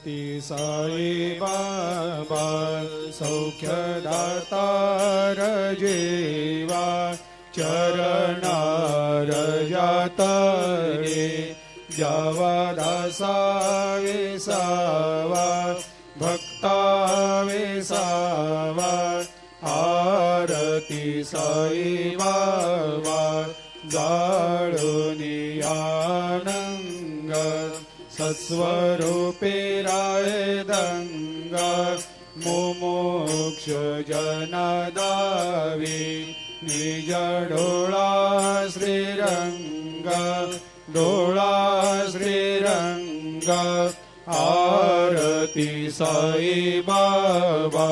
ती साई बाबा सौख्यदातार जीवा चरणार जातरे जावा दासा विसावा भक्ता विसावा आरती साई बाबा जाळुनी आनंग सत्स्वरूपे राय दंग मुमुक्ष जनदावी निज डोळा श्रीरंग डोळा श्रीरंग आरती साई बाबा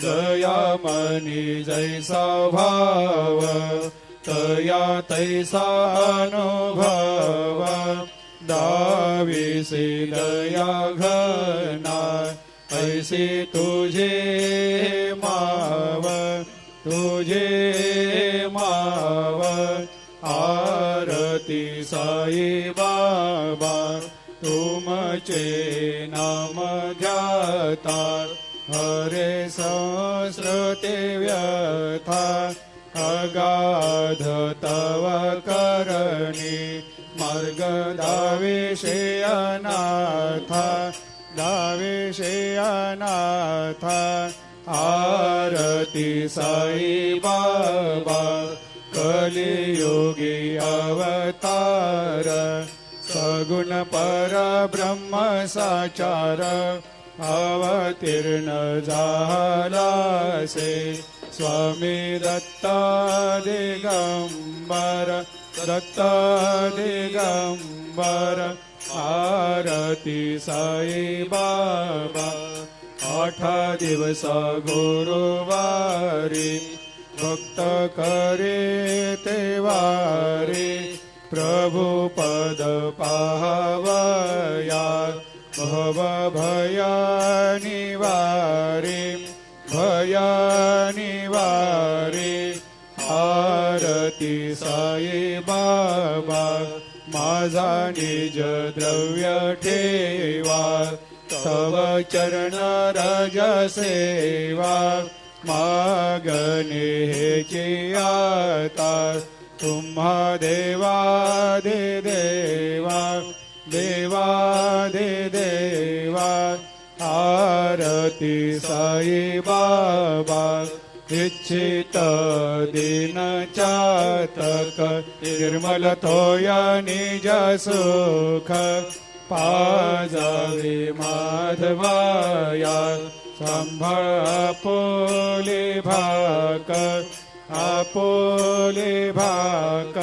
दयामनी जैसा भाव तया तैसा अनुभव दाविसी दया घना ऐसी तुझे माव तुझे माव आरती साई बाबा तुमचे नाम ध्याता हरे संस्कृते व्यथा अगाध तव करणी मार्ग दाविषे अनाथा दाविषे अनाथा आरती साई बाबा कलियुगी अवतार सगुण परब्रह्म साचार अवतीर्ण झालासे स्वामी दत्ता दिगंबर दत्ता दिगंबर आरती साई बाबा 8 दिवस गुरुवारी भक्त करे तेवारी प्रभु पद पाहवया भव भया निवारी भया निवारी आरती साई बाबा माझा निज द्रव्य ठेवा तव चरण रज सेवा मागणे हेची आता तुम्हा देवादि देवा देवादि देवा आरती साई बाबा इच्छित दिन चातक निर्मल थोया निज सुख पाजावे माधवाया सांभाळ आपोले भाक आपोले भाक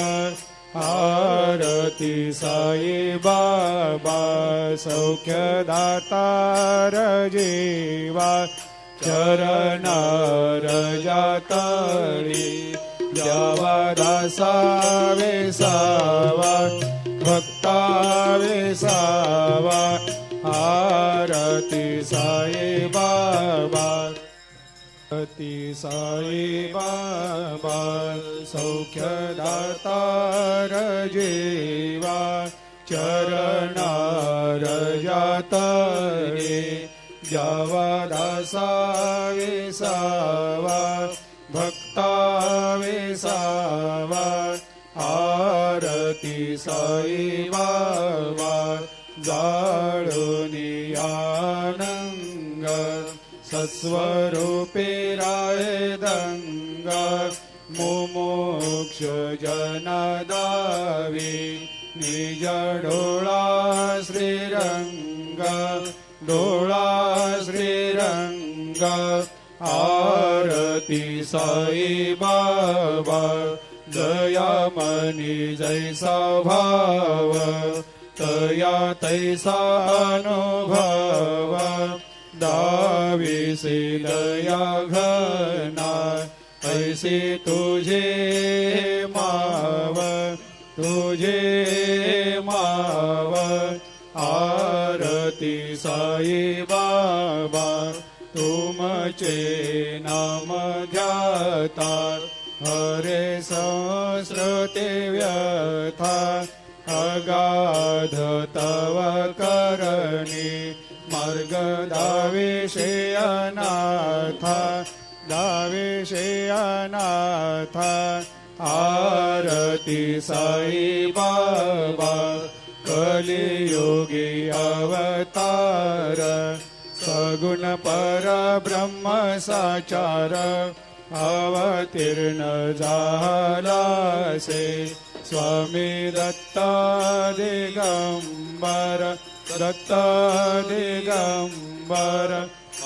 आरती साई बाबा सौख्यदातार जीवा चरणार जातळी द्यावा दासा विसावा भक्ता विसावा आरती साई बाबा आरती साई बाबा सौख्यदातार जीवा चरणार जातळे द्यावा दासा विसावा भक्ता विसावा आरती साई बाबा जाळुनी आनंग सत्स्वरूपे राय दंग मुमुक्ष जनदावी निज डोळा श्रीरंग डोळा श्रीरंग आरती साई बाबा दयामनी जैसा भाव तया तैसा अनुभव दाविसी दया घना ऐसी तुझे माव तुझे माव आरती साई बाबा तुमचे नाम ध्याता हरे संस्कृते व्यथा अगाध तव करणी मार्ग दावेशे अनाथा दावेशे अनाथा आरती साई बाबा कलियुगी अवतार सगुण परब्रह्म साचार अवतीर्ण झालासे स्वामी दत्ता दिगंबर दत्ता दिगंबर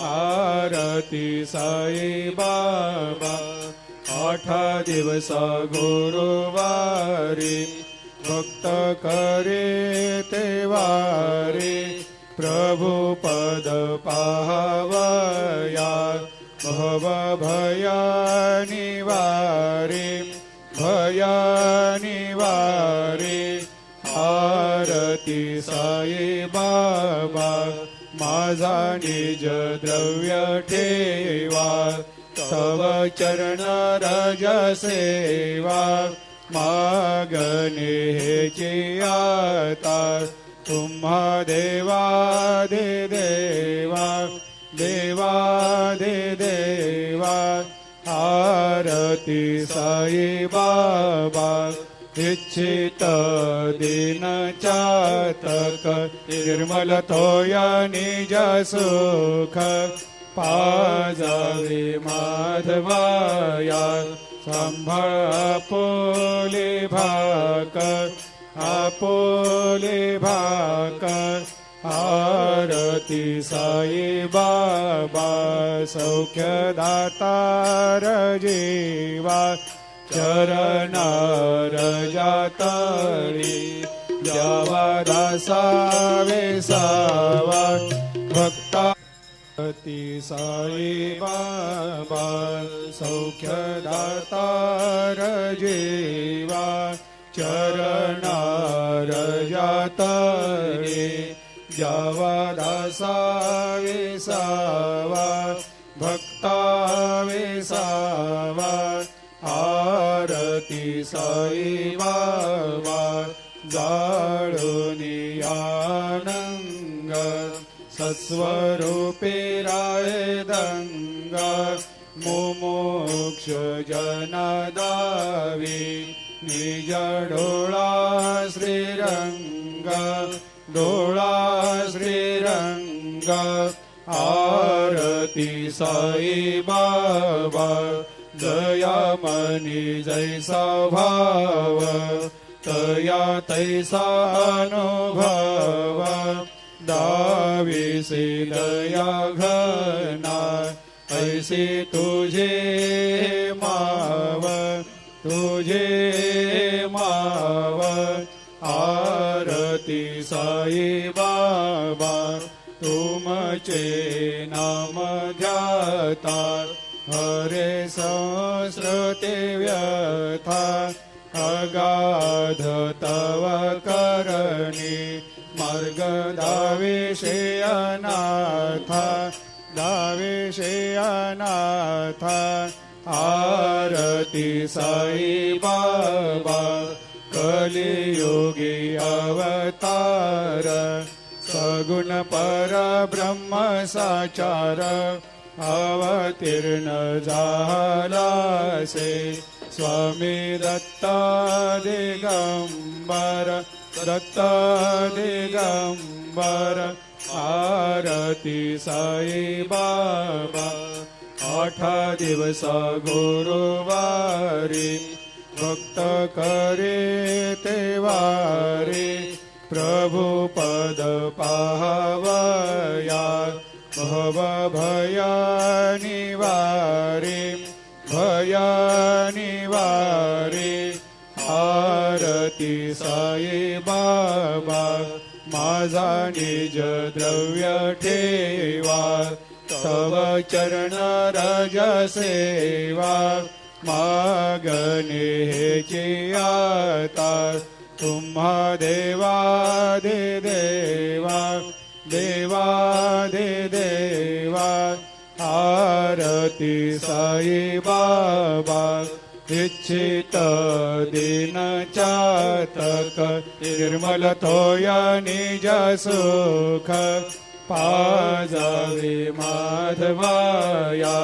आरती साई बाबा 8 दिवस गुरुवारी भक्त करे ते वारी प्रभु पद पाहवया भव भया निवारे भया निवारे आरती साई बाबा माझा निज द्रव्य ठेवा तव चरण रज सेवा मागणे हेची आता तुम्हा देवा दे देवा देवा दे देवा आरती साई बाबा इच्छित दिन चातक निर्मल तोया निज सुख पाजावे माधवाया सांभाळ आपोले भाकर आपोले भाकर आरती साई बाबा सौख्य दातार जीवा चरणार जातळी द्यावा दासा वेसावा भक्ता आरती साई बाबा सौख्य दातार जीवा चरणार जातळी द्यावा दासा वेसावा भक्ता वेसावा आरती साई बाबा जाळूनी आनंग सस्वरूपे राय दंग मुमुक्ष जनदावी निज डोळा श्रीरंग डोळा श्रीरंग आरती साई बाबा दया मनी जैसा भाव तया तैसा अनुभव दावीसे दया घना ऐसे तुझे माव तुझे माव आरती साई बाबा तुमचे नाम ध्याता हरे संस्कृते व्यथा अगाध तव करणी मार्ग दावेशे अनाथा दावेशे अनाथा आरती साई बाबा कलियुगी अवतार सगुण परब्रह्म साचार अवतीर्ण झालासे स्वामी दत्ता दिगंबर दत्ता दिगंबर आरती साई बाबा 8 दिवस गुरुवारी भक्त करे ते वारी प्रभु पद पाहवया भव भया निवारे भया निवारे आरती साई बाबा माझा निज द्रव्य ठेवा तव चरण रज सेवा मागणे हेची आता तुम्हा देवा दे देवा देवा दे देवा आरती साई बाबा इच्छित दिन चातक निर्मल तोया निज सुख पाजावे माधवाया